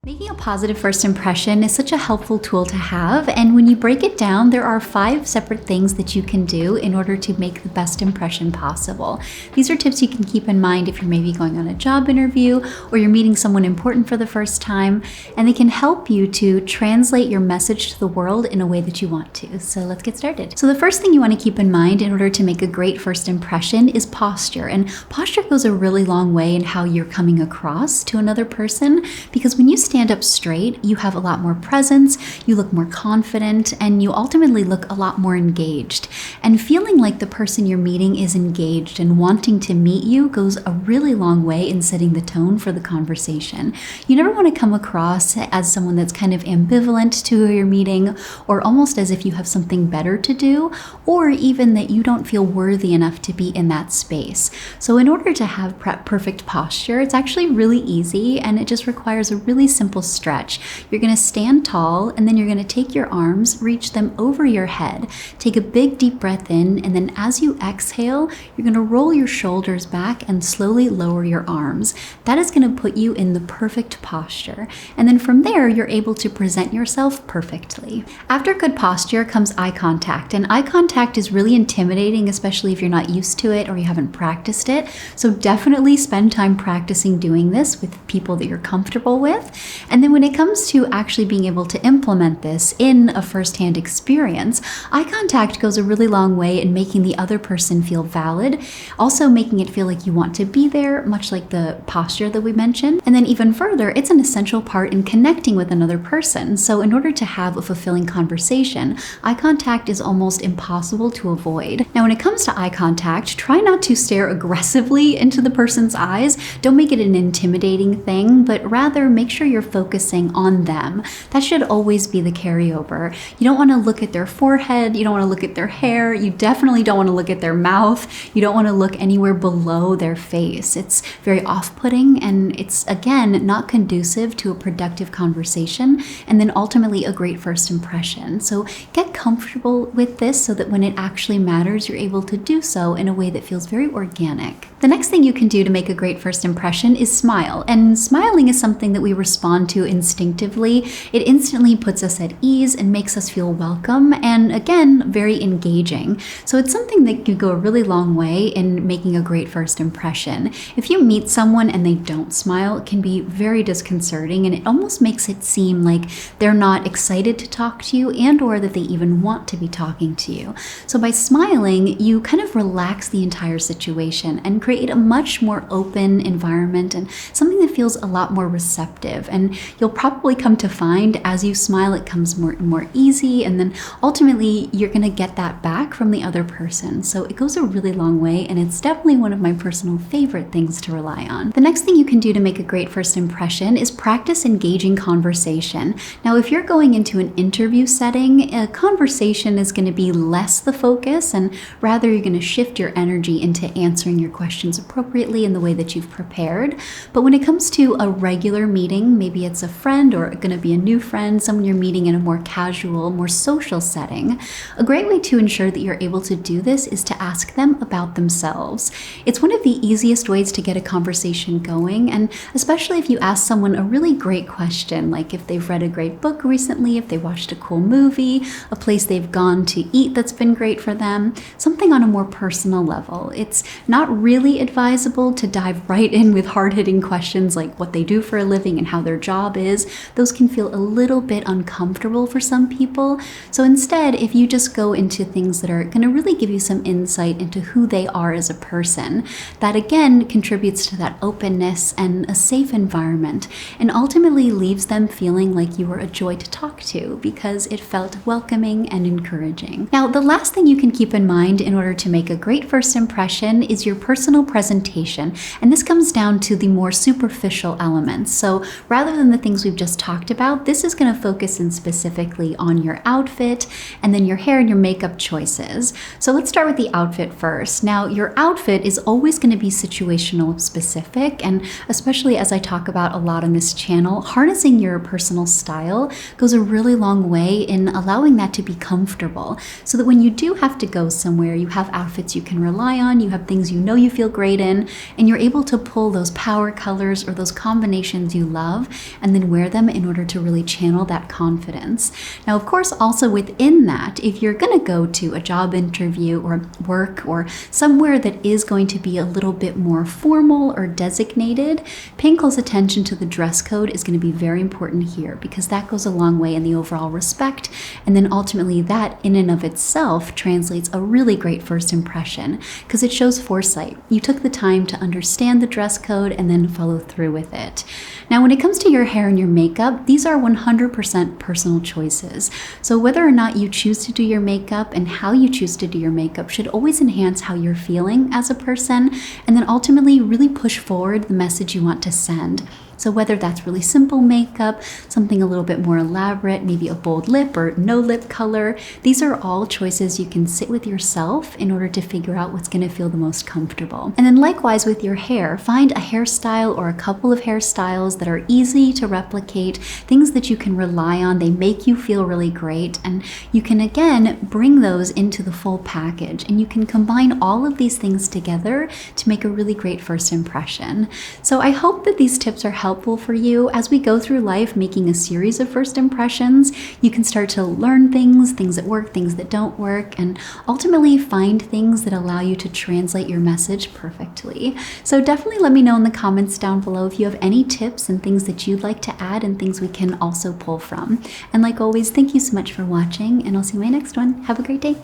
Making a positive first impression is such a helpful tool to have, and when you break it down, there are 5 separate things that you can do in order to make the best impression possible. These are tips you can keep in mind if you're maybe going on a job interview or you're meeting someone important for the first time, and they can help you to translate your message to the world in a way that you want to. So let's get started. So the first thing you want to keep in mind in order to make a great first impression is posture, and posture goes a really long way in how you're coming across to another person, because when you stand up straight, you have a lot more presence, you look more confident, and you ultimately look a lot more engaged. And feeling like the person you're meeting is engaged and wanting to meet you goes a really long way in setting the tone for the conversation. You never want to come across as someone that's kind of ambivalent to who you're meeting, or almost as if you have something better to do, or even that you don't feel worthy enough to be in that space. So in order to have perfect posture, it's actually really easy, and it just requires a really simple stretch. You're going to stand tall, and then you're going to take your arms, reach them over your head, take a big deep breath in, and then as you exhale, you're going to roll your shoulders back and slowly lower your arms. That is going to put you in the perfect posture, and then from there you're able to present yourself perfectly. After good posture comes eye contact, and eye contact is really intimidating, especially if you're not used to it or you haven't practiced it. So definitely spend time practicing doing this with people that you're comfortable with. And then when it comes to actually being able to implement this in a firsthand experience, eye contact goes a really long way in making the other person feel valid, also making it feel like you want to be there, much like the posture that we mentioned. And then even further, it's an essential part in connecting with another person. So in order to have a fulfilling conversation, eye contact is almost impossible to avoid. Now, when it comes to eye contact, try not to stare aggressively into the person's eyes. Don't make it an intimidating thing, but rather make sure you're focusing on them. That should always be the carryover. You don't want to look at their forehead, you don't want to look at their hair, you definitely don't want to look at their mouth, you don't want to look anywhere below their face. It's very off-putting, and it's, again, not conducive to a productive conversation and then ultimately a great first impression. So get comfortable with this so that when it actually matters, you're able to do so in a way that feels very organic. The next thing you can do to make a great first impression is smile, and smiling is something that we respond to instinctively. It instantly puts us at ease and makes us feel welcome, and again, very engaging. So it's something that can go a really long way in making a great first impression. If you meet someone and they don't smile, it can be very disconcerting, and it almost makes it seem like they're not excited to talk to you and or that they even want to be talking to you. So by smiling, you kind of relax the entire situation and create a much more open environment and something that feels a lot more receptive. And you'll probably come to find as you smile, it comes more and more easy, and then ultimately you're going to get that back from the other person. So it goes a really long way, and it's definitely one of my personal favorite things to rely on. The next thing you can do to make a great first impression is practice engaging conversation. Now, if you're going into an interview setting, a conversation is going to be less the focus, and rather you're going to shift your energy into answering your questions appropriately in the way that you've prepared. But when it comes to a regular meeting, maybe it's a friend or going to be a new friend, someone you're meeting in a more casual, more social setting, a great way to ensure that you're able to do this is to ask them about themselves. It's one of the easiest ways to get a conversation going, and especially if you ask someone a really great question, like if they've read a great book recently, if they watched a cool movie, a place they've gone to eat that's been great for them, something on a more personal level. It's not really advisable to dive right in with hard-hitting questions like what they do for a living and how their job is. Those can feel a little bit uncomfortable for some people. So instead, if you just go into things that are going to really give you some insight into who they are as a person, that again contributes to that openness and a safe environment, and ultimately leaves them feeling like you were a joy to talk to because it felt welcoming and encouraging. Now, the last thing you can keep in mind in order to make a great first impression is your personal presentation, and this comes down to the more superficial elements. So rather than the things we've just talked about, this is going to focus in specifically on your outfit and then your hair and your makeup choices. So let's start with the outfit first. Now, your outfit is always going to be situational specific, and especially as I talk about a lot on this channel, harnessing your personal style goes a really long way in allowing that to be comfortable, so that when you do have to go somewhere, you have outfits you can rely on, you have things you know you feel great in, and you're able to pull those power colors or those combinations you love and then wear them in order to really channel that confidence. Now, of course, also within that, if you're going to go to a job interview or work or somewhere that is going to be a little bit more formal or designated, paying close attention to the dress code is going to be very important here, because that goes a long way in the overall respect, and then ultimately that in and of itself translates a really great first impression, because it shows foresight. You took the time to understand the dress code and then follow through with it. Now, when it comes to your hair and your makeup, these are 100% personal choices. So whether or not you choose to do your makeup and how you choose to do your makeup should always enhance how you're feeling as a person, and then ultimately really push forward the message you want to send. So whether that's really simple makeup, something a little bit more elaborate, maybe a bold lip or no lip color, these are all choices you can sit with yourself in order to figure out what's going to feel the most comfortable. And then likewise with your hair, find a hairstyle or a couple of hairstyles that are easy to replicate, things that you can rely on. They make you feel really great, and you can again bring those into the full package, and you can combine all of these things together to make a really great first impression. So I hope that these tips are helpful for you as we go through life making a series of first impressions. You can start to learn things that work, things that don't work, and ultimately find things that allow you to translate your message perfectly. So definitely let me know in the comments down below if you have any tips and things that you'd like to add and things we can also pull from. And like always, thank you so much for watching, and I'll see you in my next one. Have a great day.